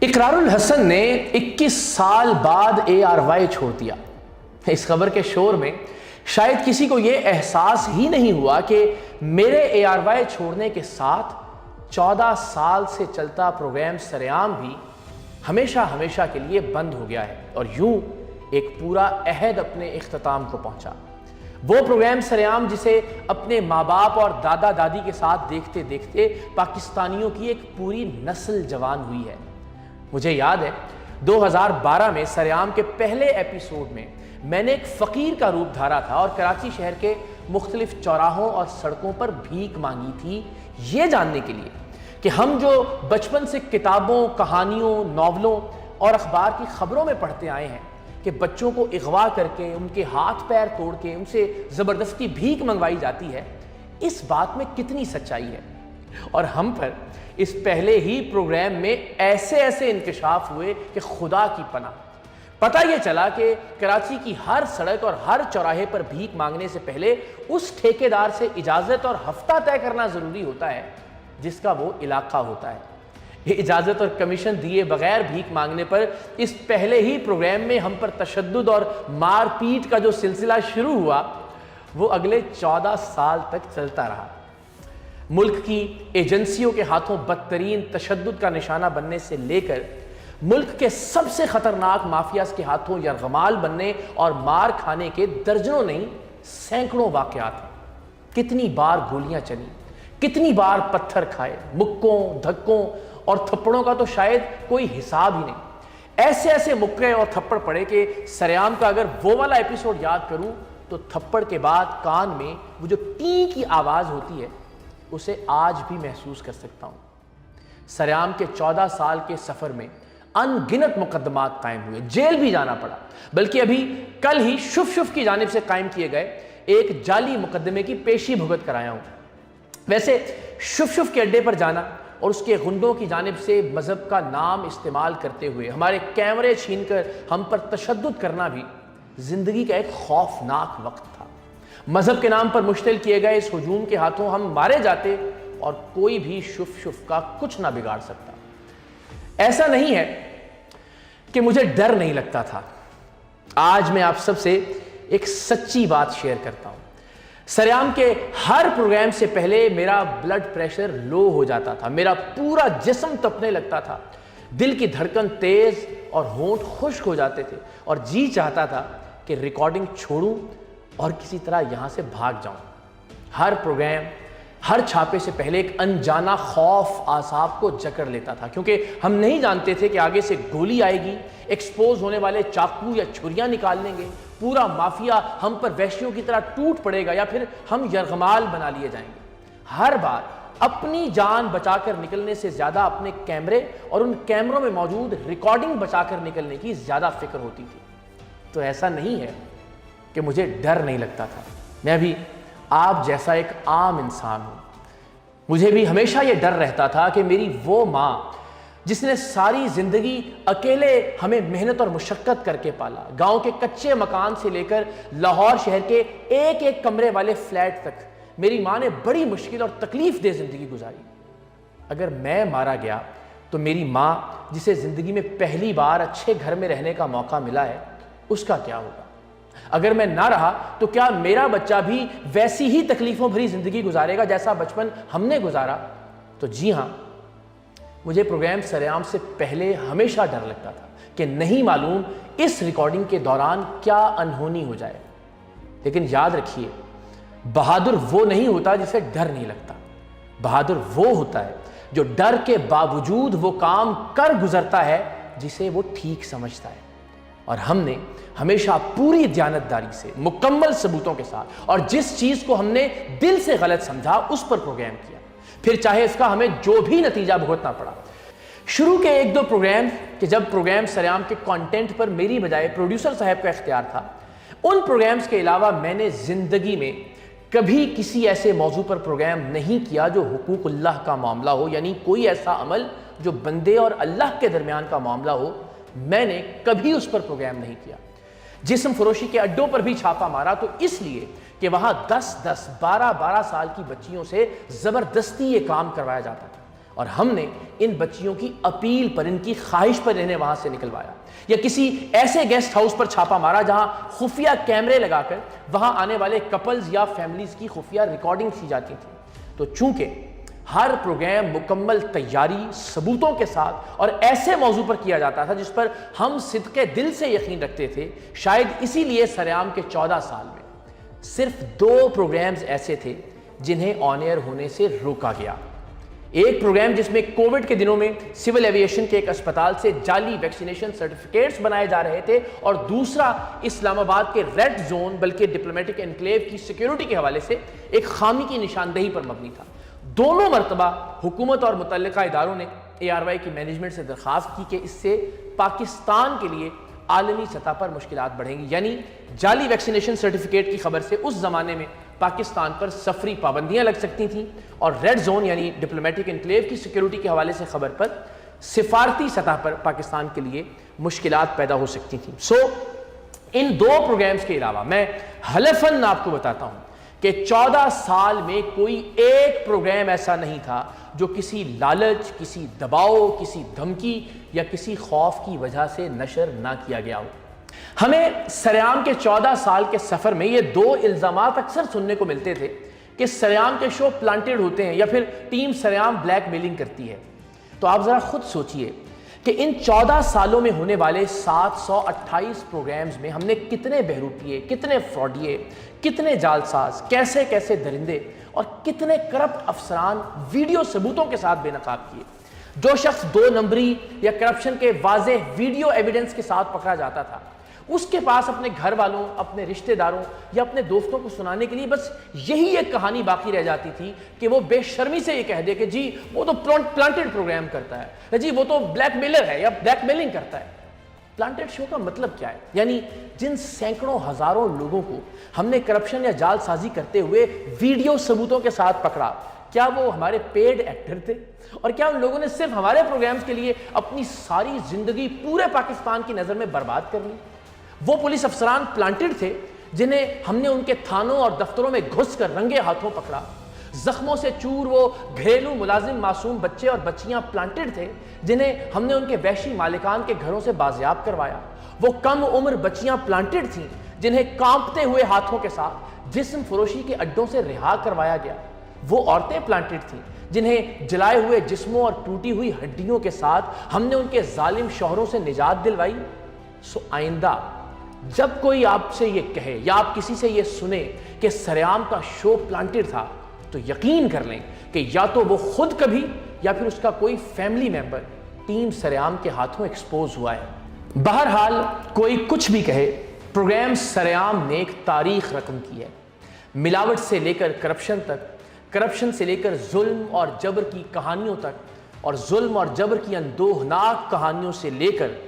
اقرار الحسن نے 21 سال بعد ARY چھوڑ دیا۔ اس خبر کے شور میں شاید کسی کو یہ احساس ہی نہیں ہوا کہ میرے ARY چھوڑنے کے ساتھ 14 سال سے چلتا پروگرام سرعام بھی ہمیشہ ہمیشہ کے لیے بند ہو گیا ہے، اور یوں ایک پورا عہد اپنے اختتام کو پہنچا۔ وہ پروگرام سرعام جسے اپنے ماں باپ اور دادا دادی کے ساتھ دیکھتے دیکھتے پاکستانیوں کی ایک پوری نسل جوان ہوئی ہے۔ مجھے یاد ہے 2012 میں سرعام کے پہلے ایپیسوڈ میں نے ایک فقیر کا روپ دھارا تھا اور کراچی شہر کے مختلف چوراہوں اور سڑکوں پر بھیک مانگی تھی، یہ جاننے کے لیے کہ ہم جو بچپن سے کتابوں، کہانیوں، ناولوں اور اخبار کی خبروں میں پڑھتے آئے ہیں کہ بچوں کو اغوا کر کے ان کے ہاتھ پیر توڑ کے ان سے زبردستی بھیک منگوائی جاتی ہے، اس بات میں کتنی سچائی ہے۔ اور ہم پر اس پہلے ہی پروگرام میں ایسے انکشاف ہوئے کہ خدا کی پناہ۔ پتہ یہ چلا کہ کراچی کی ہر سڑک اور ہر چوراہے پر بھیک مانگنے سے پہلے اس ٹھیکیدار سے اجازت اور ہفتہ طے کرنا ضروری ہوتا ہے جس کا وہ علاقہ ہوتا ہے۔ یہ اجازت اور کمیشن دیے بغیر بھیک مانگنے پر اس پہلے ہی پروگرام میں ہم پر تشدد اور مار پیٹ کا جو سلسلہ شروع ہوا وہ اگلے 14 سال تک چلتا رہا۔ ملک کی ایجنسیوں کے ہاتھوں بدترین تشدد کا نشانہ بننے سے لے کر ملک کے سب سے خطرناک مافیاز کے ہاتھوں یرغمال بننے اور مار کھانے کے درجنوں نہیں سینکڑوں واقعات ہیں۔ کتنی بار گولیاں چلی، کتنی بار پتھر کھائے، مکوں، دھکوں اور تھپڑوں کا تو شاید کوئی حساب ہی نہیں۔ ایسے مکے اور تھپڑ پڑے کہ سرعام کا اگر وہ والا ایپیسوڈ یاد کروں تو تھپڑ کے بعد کان میں وہ جو ٹی کی آواز ہوتی ہے اسے آج بھی محسوس کر سکتا ہوں۔ سرعام کے 14 سال کے سفر میں ان گنت مقدمات قائم ہوئے، جیل بھی جانا پڑا، بلکہ ابھی کل ہی شف کی جانب سے قائم کیے گئے ایک جعلی مقدمے کی پیشی بھگت کرایا ہوں۔ ویسے شف کے اڈے پر جانا اور اس کے غنڈوں کی جانب سے مذہب کا نام استعمال کرتے ہوئے ہمارے کیمرے چھین کر ہم پر تشدد کرنا بھی زندگی کا ایک خوفناک وقت تھا۔ مذہب کے نام پر مشتعل کیے گئے اس ہجوم کے ہاتھوں ہم مارے جاتے اور کوئی بھی شف کا کچھ نہ بگاڑ سکتا۔ ایسا نہیں ہے کہ مجھے ڈر نہیں لگتا تھا۔ آج میں آپ سب سے ایک سچی بات شیئر کرتا ہوں۔ سرعام کے ہر پروگرام سے پہلے میرا بلڈ پریشر لو ہو جاتا تھا، میرا پورا جسم تپنے لگتا تھا، دل کی دھڑکن تیز اور ہونٹ خشک ہو جاتے تھے اور جی چاہتا تھا کہ ریکارڈنگ چھوڑوں اور کسی طرح یہاں سے بھاگ جاؤں۔ ہر پروگرام، ہر چھاپے سے پہلے ایک انجانا خوف اعصاب کو جکڑ لیتا تھا، کیونکہ ہم نہیں جانتے تھے کہ آگے سے گولی آئے گی، ایکسپوز ہونے والے چاقو یا چھریاں نکال لیں گے، پورا مافیا ہم پر وحشیوں کی طرح ٹوٹ پڑے گا یا پھر ہم یرغمال بنا لیے جائیں گے۔ ہر بار اپنی جان بچا کر نکلنے سے زیادہ اپنے کیمرے اور ان کیمروں میں موجود ریکارڈنگ بچا کر نکلنے کی زیادہ فکر ہوتی تھی۔ تو ایسا نہیں ہے کہ مجھے ڈر نہیں لگتا تھا، میں بھی آپ جیسا ایک عام انسان ہوں۔ مجھے بھی ہمیشہ یہ ڈر رہتا تھا کہ میری وہ ماں جس نے ساری زندگی اکیلے ہمیں محنت اور مشقت کر کے پالا، گاؤں کے کچے مکان سے لے کر لاہور شہر کے ایک کمرے والے فلیٹ تک میری ماں نے بڑی مشکل اور تکلیف دہ زندگی گزاری۔ اگر میں مارا گیا تو میری ماں جسے زندگی میں پہلی بار اچھے گھر میں رہنے کا موقع ملا ہے اس کا کیا ہوگا؟ اگر میں نہ رہا تو کیا میرا بچہ بھی ویسی ہی تکلیفوں بھری زندگی گزارے گا جیسا بچپن ہم نے گزارا؟ تو جی ہاں، مجھے پروگرام سرعام سے پہلے ہمیشہ ڈر لگتا تھا کہ نہیں معلوم اس ریکارڈنگ کے دوران کیا انہونی ہو جائے۔ لیکن یاد رکھیے، بہادر وہ نہیں ہوتا جسے ڈر نہیں لگتا، بہادر وہ ہوتا ہے جو ڈر کے باوجود وہ کام کر گزرتا ہے جسے وہ ٹھیک سمجھتا ہے۔ اور ہم نے ہمیشہ پوری دیانتداری سے، مکمل ثبوتوں کے ساتھ اور جس چیز کو ہم نے دل سے غلط سمجھا اس پر پروگرام کیا، پھر چاہے اس کا ہمیں جو بھی نتیجہ بھگتنا پڑا۔ شروع کے 1-2 پروگرام کہ جب پروگرام سرعام کے کانٹینٹ پر میری بجائے پروڈیوسر صاحب کا اختیار تھا، ان پروگرامز کے علاوہ میں نے زندگی میں کبھی کسی ایسے موضوع پر پروگرام نہیں کیا جو حقوق اللہ کا معاملہ ہو، یعنی کوئی ایسا عمل جو بندے اور اللہ کے درمیان کا معاملہ ہو، میں نے کبھی اس پر پروگرام نہیں کیا۔ جسم فروشی کے اڈوں پر بھی چھاپا مارا تو اس لیے کہ وہاں 10-10، 12-12 سال کی بچیوں سے زبردستی یہ کام کروایا جاتا تھا۔ اور ہم نے ان بچیوں کی اپیل پر، ان کی خواہش پر انہیں وہاں سے نکلوایا، یا کسی ایسے گیسٹ ہاؤس پر چھاپا مارا جہاں خفیہ کیمرے لگا کر وہاں آنے والے کپلز یا فیملیز کی خفیہ ریکارڈنگ کی جاتی تھی۔ تو چونکہ ہر پروگرام مکمل تیاری، ثبوتوں کے ساتھ اور ایسے موضوع پر کیا جاتا تھا جس پر ہم صدق دل سے یقین رکھتے تھے، شاید اسی لیے سرعام کے 14 سال میں صرف 2 پروگرامز ایسے تھے جنہیں آن ایئر ہونے سے روکا گیا۔ ایک پروگرام جس میں کووڈ کے دنوں میں سول ایویشن کے ایک اسپتال سے جعلی ویکسینیشن سرٹیفکیٹس بنائے جا رہے تھے، اور دوسرا اسلام آباد کے ریڈ زون بلکہ ڈپلومیٹک انکلیو کی سیکیورٹی کے حوالے سے ایک خامی کی نشاندہی پر مبنی تھا۔ دونوں مرتبہ حکومت اور متعلقہ اداروں نے ARY کی مینجمنٹ سے درخواست کی کہ اس سے پاکستان کے لیے عالمی سطح پر مشکلات بڑھیں گی، یعنی جعلی ویکسینیشن سرٹیفکیٹ کی خبر سے اس زمانے میں پاکستان پر سفری پابندیاں لگ سکتی تھیں، اور ریڈ زون یعنی ڈپلومیٹک انکلیو کی سیکیورٹی کے حوالے سے خبر پر سفارتی سطح پر پاکستان کے لیے مشکلات پیدا ہو سکتی تھیں۔ ان 2 پروگرامز کے علاوہ میں حلفاً آپ کو بتاتا ہوں کہ 14 سال میں کوئی ایک پروگرام ایسا نہیں تھا جو کسی لالچ، کسی دباؤ، کسی دھمکی یا کسی خوف کی وجہ سے نشر نہ کیا گیا ہو۔ ہمیں سرعام کے 14 سال کے سفر میں یہ 2 الزامات اکثر سننے کو ملتے تھے کہ سرعام کے شو پلانٹڈ ہوتے ہیں یا پھر ٹیم سرعام بلیک میلنگ کرتی ہے۔ تو آپ ذرا خود سوچئے کہ ان 14 سالوں میں ہونے والے 728 پروگرامز میں ہم نے کتنے بہروپیے، کتنے فراڈیے، کتنے جالساز، کیسے کیسے درندے اور کتنے کرپٹ افسران ویڈیو ثبوتوں کے ساتھ بے نقاب کیے۔ جو شخص 2 نمبری یا کرپشن کے واضح ویڈیو ایویڈنس کے ساتھ پکڑا جاتا تھا، اس کے پاس اپنے گھر والوں، اپنے رشتہ داروں یا اپنے دوستوں کو سنانے کے لیے بس یہی ایک کہانی باقی رہ جاتی تھی کہ وہ بے شرمی سے یہ کہہ دے کہ جی وہ تو پلانٹڈ پروگرام کرتا ہے، جی وہ تو بلیک میلر ہے یا بلیک میلنگ کرتا ہے۔ پلانٹڈ شو کا مطلب کیا ہے؟ یعنی جن سینکڑوں ہزاروں لوگوں کو ہم نے کرپشن یا جال سازی کرتے ہوئے ویڈیو ثبوتوں کے ساتھ پکڑا، کیا وہ ہمارے پیڈ ایکٹر تھے؟ اور کیا ان لوگوں نے صرف ہمارے پروگرامز کے لیے اپنی ساری زندگی پورے پاکستان کی نظر میں برباد کر لی؟ وہ پولیس افسران پلانٹڈ تھے جنہیں ہم نے ان کے تھانوں اور دفتروں میں گھس کر رنگے ہاتھوں پکڑا۔ زخموں سے چور وہ گھریلو ملازم معصوم بچے اور بچیاں پلانٹڈ تھے جنہیں ہم نے ان کے وحشی مالکان کے گھروں سے بازیاب کروایا۔ وہ کم عمر بچیاں پلانٹڈ تھیں جنہیں کانپتے ہوئے ہاتھوں کے ساتھ جسم فروشی کے اڈوں سے رہا کروایا گیا۔ وہ عورتیں پلانٹڈ تھیں جنہیں جلائے ہوئے جسموں اور ٹوٹی ہوئی ہڈیوں کے ساتھ ہم نے ان کے ظالم شوہروں سے نجات دلوائی۔ آئندہ جب کوئی آپ سے یہ کہے یا آپ کسی سے یہ سنیں کہ سرعام کا شو پلانٹڈ تھا، تو یقین کر لیں کہ یا تو وہ خود کبھی یا پھر اس کا کوئی فیملی ممبر ٹیم سرعام کے ہاتھوں ایکسپوز ہوا ہے۔ بہرحال کوئی کچھ بھی کہے، پروگرام سرعام نے ایک تاریخ رقم کی ہے۔ ملاوٹ سے لے کر کرپشن تک، کرپشن سے لے کر ظلم اور جبر کی کہانیوں تک، اور ظلم اور جبر کی اندوہناک کہانیوں سے لے کر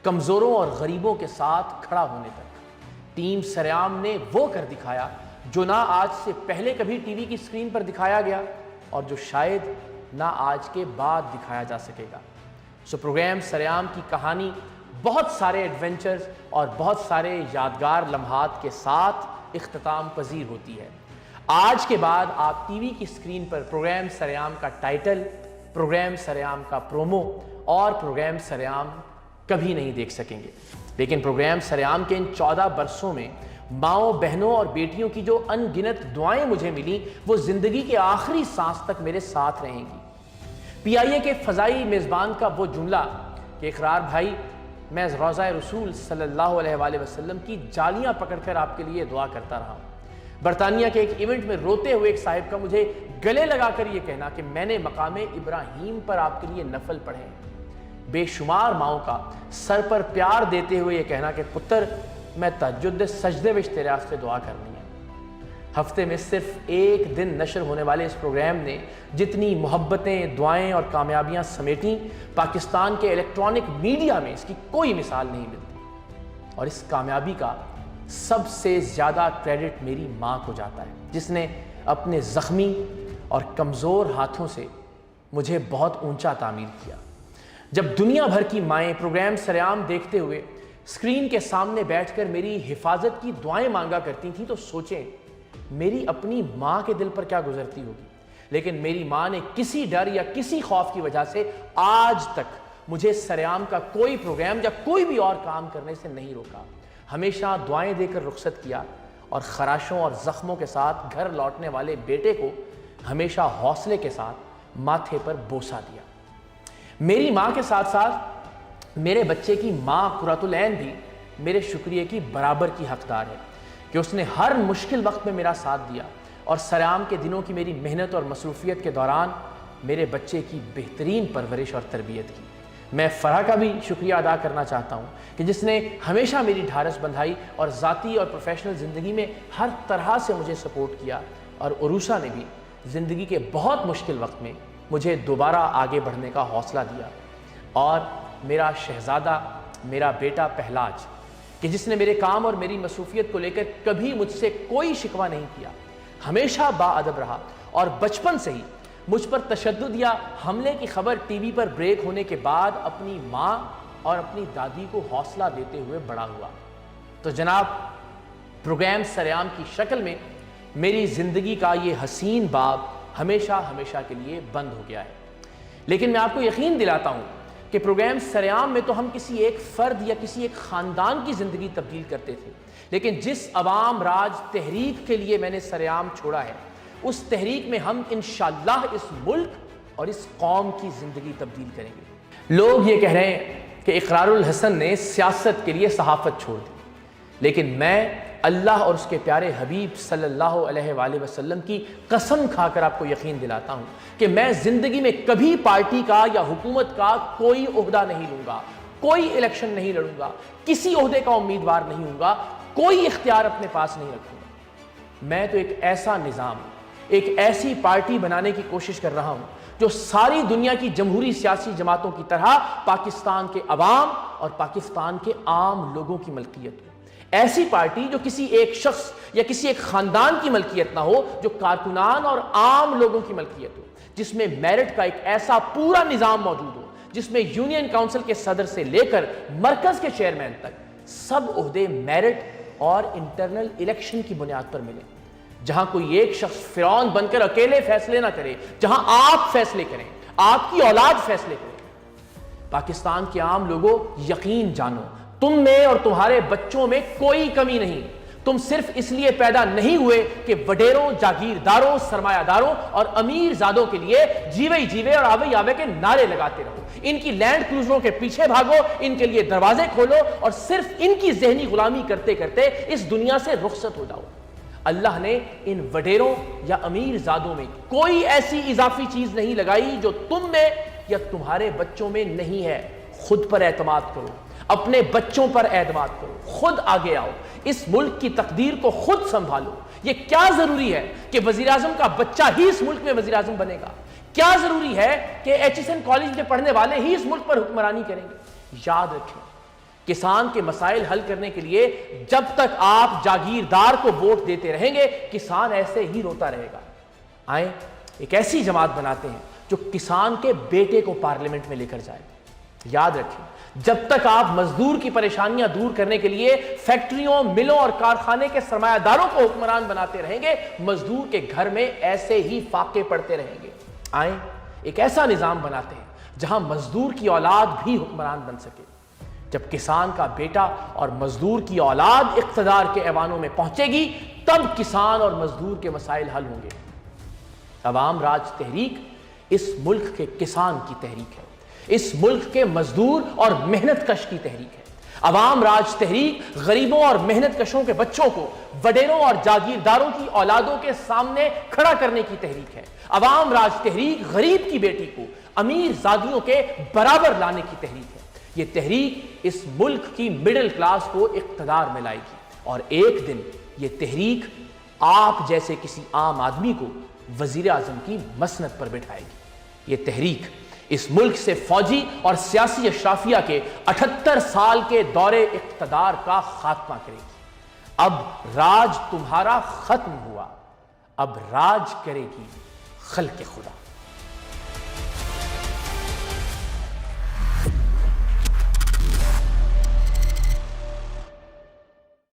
کمزوروں اور غریبوں کے ساتھ کھڑا ہونے تک، ٹیم سرعام نے وہ کر دکھایا جو نہ آج سے پہلے کبھی ٹی وی کی اسکرین پر دکھایا گیا اور جو شاید نہ آج کے بعد دکھایا جا سکے گا۔ پروگرام سرعام کی کہانی بہت سارے ایڈونچرز اور بہت سارے یادگار لمحات کے ساتھ اختتام پذیر ہوتی ہے۔ آج کے بعد آپ ٹی وی کی اسکرین پر پروگرام سرعام کا ٹائٹل، پروگرام سرعام کا پرومو اور پروگرام سرعام کبھی نہیں دیکھ سکیں گے، لیکن پروگرام سرعام کے ان 14 برسوں میں ماؤں، بہنوں اور بیٹیوں کی جو ان گنت دعائیں مجھے ملی، وہ زندگی کے آخری سانس تک میرے ساتھ رہیں گی۔ PIA کے فضائی میزبان کا وہ جملہ کہ اقرار بھائی، میں روضہ رسول صلی اللہ علیہ وآلہ وسلم کی جالیاں پکڑ کر آپ کے لیے دعا کرتا رہا ہوں۔ برطانیہ کے ایک ایونٹ میں روتے ہوئے ایک صاحب کا مجھے گلے لگا کر یہ کہنا کہ میں نے مقام ابراہیم پر آپ کے لیے نفل پڑھے۔ بے شمار ماؤں کا سر پر پیار دیتے ہوئے یہ کہنا کہ پتر، میں تہجد سجدے وچ تیرے واسطے دعا کرنی ہے۔ ہفتے میں صرف ایک دن نشر ہونے والے اس پروگرام نے جتنی محبتیں، دعائیں اور کامیابیاں سمیٹیں، پاکستان کے الیکٹرانک میڈیا میں اس کی کوئی مثال نہیں ملتی۔ اور اس کامیابی کا سب سے زیادہ کریڈٹ میری ماں کو جاتا ہے، جس نے اپنے زخمی اور کمزور ہاتھوں سے مجھے بہت اونچا تعمیر کیا۔ جب دنیا بھر کی مائیں پروگرام سرعام دیکھتے ہوئے اسکرین کے سامنے بیٹھ کر میری حفاظت کی دعائیں مانگا کرتی تھیں، تو سوچیں میری اپنی ماں کے دل پر کیا گزرتی ہوگی۔ لیکن میری ماں نے کسی ڈر یا کسی خوف کی وجہ سے آج تک مجھے سرعام کا کوئی پروگرام یا کوئی بھی اور کام کرنے سے نہیں روکا. ہمیشہ دعائیں دے کر رخصت کیا اور خراشوں اور زخموں کے ساتھ گھر لوٹنے والے بیٹے کو ہمیشہ حوصلے کے ساتھ ماتھے پر بوسہ دیا. میری ماں کے ساتھ ساتھ میرے بچے کی ماں قرۃ العین بھی میرے شکریہ کی برابر کی حقدار ہے کہ اس نے ہر مشکل وقت میں میرا ساتھ دیا اور سرعام کے دنوں کی میری محنت اور مصروفیت کے دوران میرے بچے کی بہترین پرورش اور تربیت کی. میں فرح کا بھی شکریہ ادا کرنا چاہتا ہوں کہ جس نے ہمیشہ میری ڈھارس بندھائی اور ذاتی اور پروفیشنل زندگی میں ہر طرح سے مجھے سپورٹ کیا. اور عروسہ نے بھی زندگی کے بہت مشکل وقت میں مجھے دوبارہ آگے بڑھنے کا حوصلہ دیا. اور میرا شہزادہ، میرا بیٹا پہلاج، کہ جس نے میرے کام اور میری مصروفیت کو لے کر کبھی مجھ سے کوئی شکوہ نہیں کیا، ہمیشہ باادب رہا اور بچپن سے ہی مجھ پر تشدد یا حملے کی خبر ٹی وی پر بریک ہونے کے بعد اپنی ماں اور اپنی دادی کو حوصلہ دیتے ہوئے بڑا ہوا. تو جناب، پروگرام سرعام کی شکل میں میری زندگی کا یہ حسین باب ہمیشہ ہمیشہ کے لیے بند ہو گیا ہے. لیکن میں آپ کو یقین دلاتا ہوں کہ پروگرام سرعام میں تو ہم کسی ایک فرد یا کسی ایک خاندان کی زندگی تبدیل کرتے تھے، لیکن جس عوام راج تحریک کے لیے میں نے سرعام چھوڑا ہے، اس تحریک میں ہم انشاءاللہ اس ملک اور اس قوم کی زندگی تبدیل کریں گے. لوگ یہ کہہ رہے ہیں کہ اقرار الحسن نے سیاست کے لیے صحافت چھوڑ دی، لیکن میں اللہ اور اس کے پیارے حبیب صلی اللہ علیہ وآلہ وسلم کی قسم کھا کر آپ کو یقین دلاتا ہوں کہ میں زندگی میں کبھی پارٹی کا یا حکومت کا کوئی عہدہ نہیں لوں گا، کوئی الیکشن نہیں لڑوں گا، کسی عہدے کا امیدوار نہیں ہوں گا، کوئی اختیار اپنے پاس نہیں رکھوں گا. میں تو ایک ایسا نظام، ایک ایسی پارٹی بنانے کی کوشش کر رہا ہوں جو ساری دنیا کی جمہوری سیاسی جماعتوں کی طرح پاکستان کے عوام اور پاکستان کے عام لوگوں کی ملکیت ہو. ایسی پارٹی جو کسی ایک شخص یا کسی ایک خاندان کی ملکیت نہ ہو، جو کارکنان اور عام لوگوں کی ملکیت ہو، جس میں میرٹ کا ایک ایسا پورا نظام موجود ہو، جس میں یونین کاؤنسل کے صدر سے لے کر مرکز کے چیئرمین تک سب عہدے میرٹ اور انٹرنل الیکشن کی بنیاد پر ملے. جہاں کوئی ایک شخص فرعون بن کر اکیلے فیصلے نہ کرے، جہاں آپ فیصلے کریں، آپ کی اولاد فیصلے کرے. پاکستان کے عام لوگوں، یقین جانو، تم میں اور تمہارے بچوں میں کوئی کمی نہیں. تم صرف اس لیے پیدا نہیں ہوئے کہ وڈیروں، جاگیرداروں، سرمایہ داروں اور امیر زادوں کے لیے جیوے جیوے اور آوے آوے کے نعرے لگاتے رہو، ان کی لینڈ کروزروں کے پیچھے بھاگو، ان کے لیے دروازے کھولو اور صرف ان کی ذہنی غلامی کرتے کرتے اس دنیا سے رخصت ہو جاؤ. اللہ نے ان وڈیروں یا امیر زادوں میں کوئی ایسی اضافی چیز نہیں لگائی جو تم میں یا تمہارے بچوں میں نہیں ہے. خود پر اعتماد کرو، اپنے بچوں پر اعتماد کرو، خود آگے آؤ، اس ملک کی تقدیر کو خود سنبھالو. یہ کیا ضروری ہے کہ وزیراعظم کا بچہ ہی اس ملک میں وزیراعظم بنے گا؟ کیا ضروری ہے کہ ایچ ایس این کالج میں پڑھنے والے ہی اس ملک پر حکمرانی کریں گے؟ یاد رکھیں، کسان کے مسائل حل کرنے کے لیے جب تک آپ جاگیردار کو ووٹ دیتے رہیں گے، کسان ایسے ہی روتا رہے گا. آئیں ایک ایسی جماعت بناتے ہیں جو کسان کے بیٹے کو پارلیمنٹ میں لے کر جائے. یاد رکھیں، جب تک آپ مزدور کی پریشانیاں دور کرنے کے لیے فیکٹریوں، ملوں اور کارخانے کے سرمایہ داروں کو حکمران بناتے رہیں گے، مزدور کے گھر میں ایسے ہی فاقے پڑتے رہیں گے. آئیں ایک ایسا نظام بناتے ہیں جہاں مزدور کی اولاد بھی حکمران بن سکے. جب کسان کا بیٹا اور مزدور کی اولاد اقتدار کے ایوانوں میں پہنچے گی، تب کسان اور مزدور کے مسائل حل ہوں گے. عوام راج تحریک اس ملک کے کسان کی تحریک ہے، اس ملک کے مزدور اور محنت کش کی تحریک ہے. عوام راج تحریک غریبوں اور محنت کشوں کے بچوں کو وڈیروں اور جاگیرداروں کی اولادوں کے سامنے کھڑا کرنے کی تحریک ہے. عوام راج تحریک غریب کی بیٹی کو امیر زادیوں کے برابر لانے کی تحریک ہے. یہ تحریک اس ملک کی مڈل کلاس کو اقتدار میں لائے گی، اور ایک دن یہ تحریک آپ جیسے کسی عام آدمی کو وزیر اعظم کی مسند پر بٹھائے گی. یہ تحریک اس ملک سے فوجی اور سیاسی اشرافیہ کے 78 سال کے دور اقتدار کا خاتمہ کرے گی. اب راج تمہارا ختم ہوا، اب راج کرے گی خلق خدا.